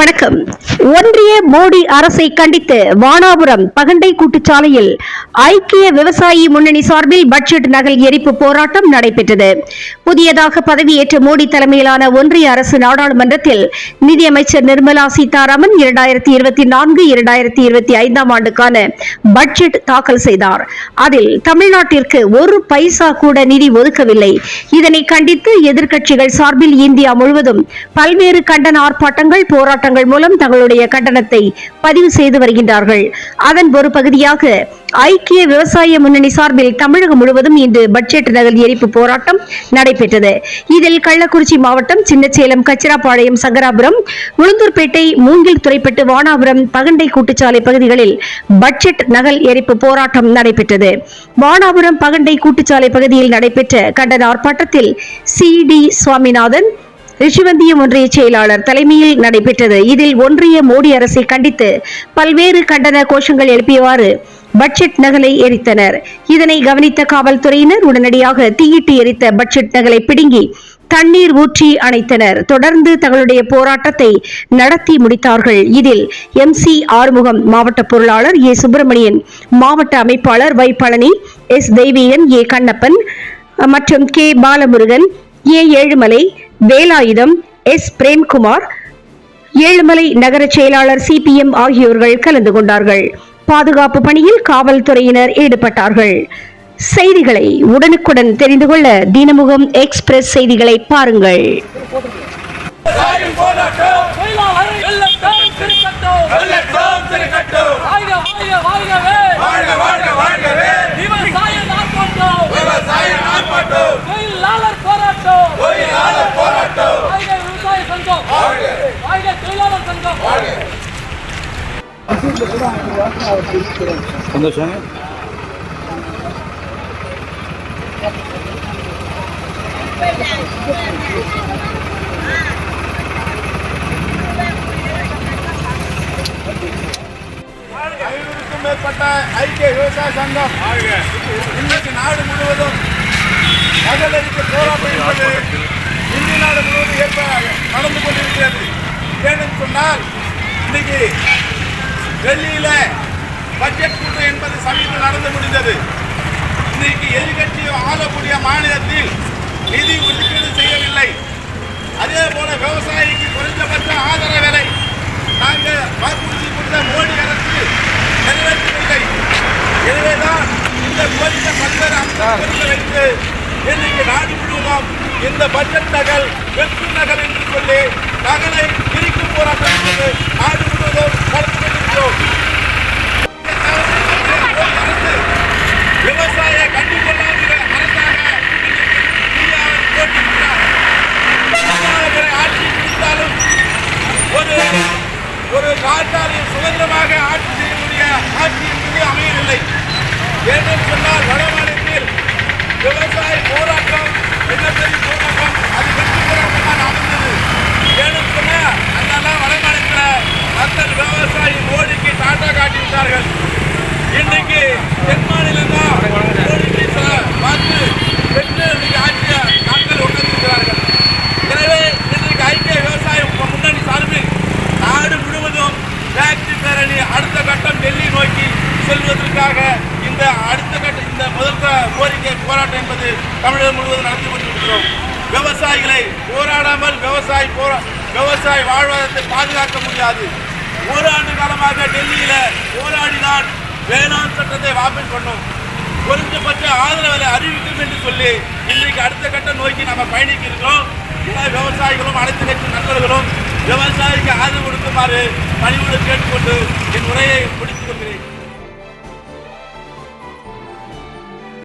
வணக்கம். ஒன்றிய மோடி அரசை கண்டித்து வானாபுரம் பகண்டை கூட்டுச்சாலையில் ஐக்கிய விவசாயி முன்னணி சார்பில் பட்ஜெட் நகல் எரிப்பு போராட்டம் நடைபெற்றது. புதியதாக பதவியேற்ற மோடி தலைமையிலான ஒன்றிய அரசு நாடாளுமன்றத்தில் நிதியமைச்சர் நிர்மலா சீதாராமன் 2024-2025 ஆண்டுக்கான பட்ஜெட் தாக்கல் செய்தார். அதில் தமிழ்நாட்டிற்கு ஒரு பைசா கூட நிதி ஒதுக்கவில்லை. இதனை கண்டித்து எதிர்க்கட்சிகள் சார்பில் இந்தியா முழுவதும் பல்வேறு கண்டன ஆர்ப்பாட்டங்கள் போராட்டங்கள் மூலம் தங்களுடைய கண்டனத்தை பதிவு செய்து வருகின்றார்கள். அதன் ஒரு பகுதியாக ஐக்கிய விவசாய முன்னணி சார்பில் தமிழகம் முழுவதும் இன்று பட்ஜெட் நகல் எரிப்பு போராட்டம் நடைபெற்றது. இதில் கள்ளக்குறிச்சி மாவட்டம் சின்னசேலம், கச்சிராபாளையம், சங்கராபுரம், உளுந்தூர்பேட்டை, மூங்கில் துறைப்பட்டு, வானாபுரம், பகண்டை கூட்டுச்சாலை பகுதிகளில் பட்ஜெட் நகல் எரிப்பு போராட்டம் நடைபெற்றது. வானாபுரம் பகண்டை கூட்டுச்சாலை பகுதியில் நடைபெற்ற கண்டன ஆர்ப்பாட்டத்தில் சி.டி. சுவாமிநாதன், ரிஷிவந்தியம் ஒன்றிய செயலாளர் தலைமையில் நடைபெற்றது. இதில் ஒன்றிய மோடி அரசை கண்டித்து பல்வேறு கண்டன கோஷங்கள் எழுப்பியவாறு பட்ஜெட் நகலை எரித்தனர். இதனை கவனித்த காவல்துறையினர் உடனடியாக தீயிட்டு எரித்த பட்ஜெட் நகலை பிடுங்கி தண்ணீர் ஊற்றி அணைத்தனர். தொடர்ந்து தங்களுடைய போராட்டத்தை நடத்தி முடித்தார்கள். இதில் MC ஆறுமுகம், மாவட்ட பொருளாளர் ஏ. சுப்பிரமணியன், மாவட்ட அமைப்பாளர் வை. பழனி, எஸ். தெய்வீகன், ஏ. கண்ணப்பன் மற்றும் கே. பாலமுருகன், ஏ. ஏழுமலை, வேலாயுதம், எஸ். பிரேம்குமார், ஏழுமலை நகர செயலாளர் CPM ஆகியோர்கள் கலந்து கொண்டார்கள். பாதுகாப்பு பணியில் காவல்துறையினர் ஈடுபட்டார்கள். செய்திகளை உடனுக்குடன் தெரிந்து கொள்ள தினமுகம் எக்ஸ்பிரஸ் செய்திகளை பாருங்கள். சந்தோஷம். மேற்பட்ட ஐக்கிய விவசாய சங்கம் இன்னைக்கு நாடு முழுவதும் நகல் எரிப்பு போராட்டம் என்பது இந்திய நாடு முழுவதும் நடந்து கொண்டிருக்கிறது. ஏன்னு சொன்னால் இன்னைக்கு டெல்லியில பட்ஜெட் கூட்டம் என்பது சமீபத்தில் நடந்து முடிந்தது. இன்னைக்கு எதிர்கட்சி ஆளக்கூடிய மாநிலத்தில் நிதி ஒதுக்கீடு செய்யவில்லை. அதே போல விவசாயிக்கு குறைந்தபட்ச ஆதரவு விலை நாங்கள் வாக்குறுதி கொடுத்த மோடி அரசு நிறைவேற்றவில்லை. எனவேதான் இந்த கோரிக்கை பல்வேறு அம்சங்களை வைத்து இன்னைக்கு நாடு முழுவதும் இந்த பட்ஜெட் நகல் வெற்று நகல் என்று சொல்லி நகலை பிரிக்கும் போராட்டம் என்பது நாடு முழுவதும் நடத்தி கொண்டிருக்கிறோம். விவசாய கண்டுகொள்ளாத அரசாக இந்தியாவில் போட்டிருக்கிறார். ஆட்சி கொடுத்தாலும் ஒரு நாட்டாரின் சுதந்திரமாக ஆட்சி செய்யக்கூடிய ஆட்சி என்பது அமையவில்லை. ஏன்னு சொன்னால் வட மாநிலத்தில் விவசாய போராட்டம் மிகப்பெரிய போராட்டம், அது வெற்றி போராட்டமாக அமைந்தது. ஏன்னு சொன்னால் அதெல்லாம் வட மாநிலத்தில் மக்கள் விவசாயி மோடிக்கு டாட்டா காட்டிவிட்டார்கள். இன்னைக்கு தென் மாநிலம் தான் மோடிக்கு பார்த்து பெற்று ஆட்சிய நாட்கள் உணர்ந்திருக்கிறார்கள். எனவே இன்றைக்கு ஐக்கிய விவசாய முன்னணி சார்பில் நாடு முழுவதும் ஃபேக்டரி பேரணி அடுத்த கட்டம் டெல்லி நோக்கி செல்வதற்காக இந்த அடுத்த கட்ட இந்த முதல் கோரிக்கை போராட்டம் என்பது தமிழகம் முழுவதும் நடத்தி கொண்டிருக்கிறோம். விவசாயிகளை போராடாமல் விவசாய வாழ்வாதாரத்தை பாதுகாக்க முடியாது. ஒரு ஆண்டு காலமாக டெல்லியில போராடினால் வேளாண் சட்டத்தை வாபஸ் பண்ணோம், குறைந்தபட்ச ஆதரவு விலை அறிவிக்கும் என்று சொல்லி இன்றைக்கு அடுத்த கட்ட நோக்கி நம்ம பயணிக்க இருக்கிறோம். விவசாயிகளும் அனைத்து கட்சி நண்பர்களும் விவசாயிக்கு ஆதரவு கொடுக்குமாறு பணிவுடன் கேட்டுக்கொண்டு என் உரையை முடித்துக் கொள்கிறேன்.